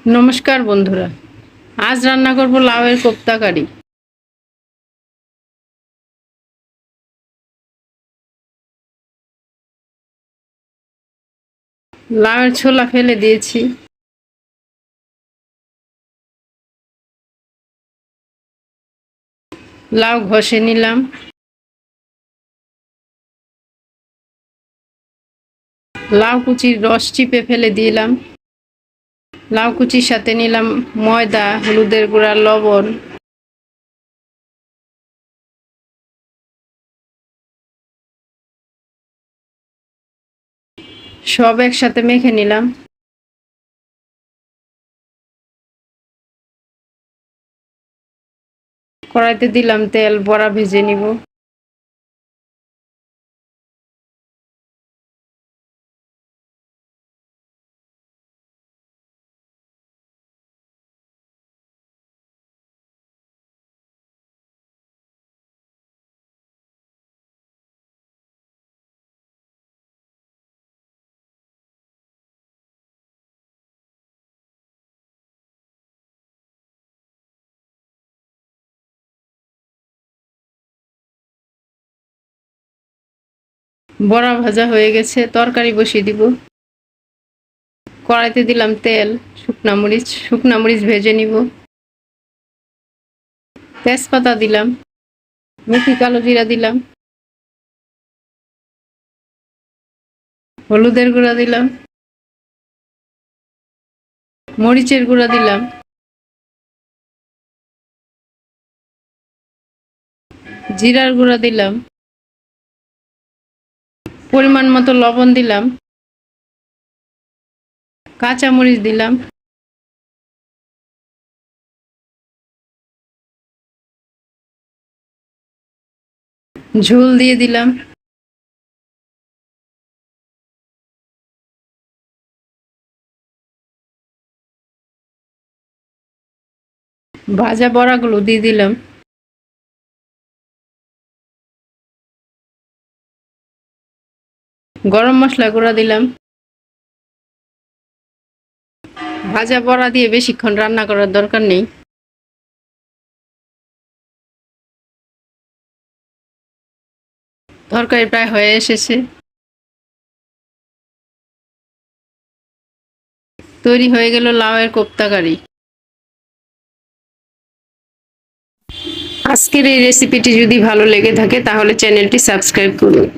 নমস্কার বন্ধুরা, আজ রান্না করব লাউয়ের কোপ্তা কারি। লাউয়ের ছোলা ফেলে দিয়েছি। লাউ ঘষে নিলাম। লাউ কুচির রস চিপে ফেলে দিলাম। লাউ কুচির সাথে নিলাম ময়দা, হলুদের গুঁড়া, লবণ। সব একসাথে মেখে নিলাম। কড়াইতে দিলাম তেল, বড়া ভেজে নিব। বড়া ভাজা হয়ে গেছে, তরকারি বসিয়ে দিব। কড়াইতে দিলাম তেল, শুকনা মরিচ ভেজে নিব। তেজপাতা দিলাম, মেথি কালো জিরা দিলাম, হলুদের গুঁড়া দিলাম, মরিচের গুঁড়া দিলাম, জিরার গুঁড়া দিলাম, পরিমাণ মতো লবণ দিলাম, কাঁচা মরিচ দিলাম, ঝোল দিয়ে দিলাম। ভাজা বড়াগুলো দিয়ে দিলাম। গরম মশলা গুঁড়া দিলাম। ভাজা বড়া দিয়ে বেশিক্ষণ রান্না করার দরকার নেই। তরকারি প্রায় হয়ে এসেছে। তৈরি হয়ে গেল লাউয়ের কোপ্তা কারি। আজকের এই রেসিপিটি যদি ভালো লেগে থাকে তাহলে চ্যানেলটি সাবস্ক্রাইব করুন।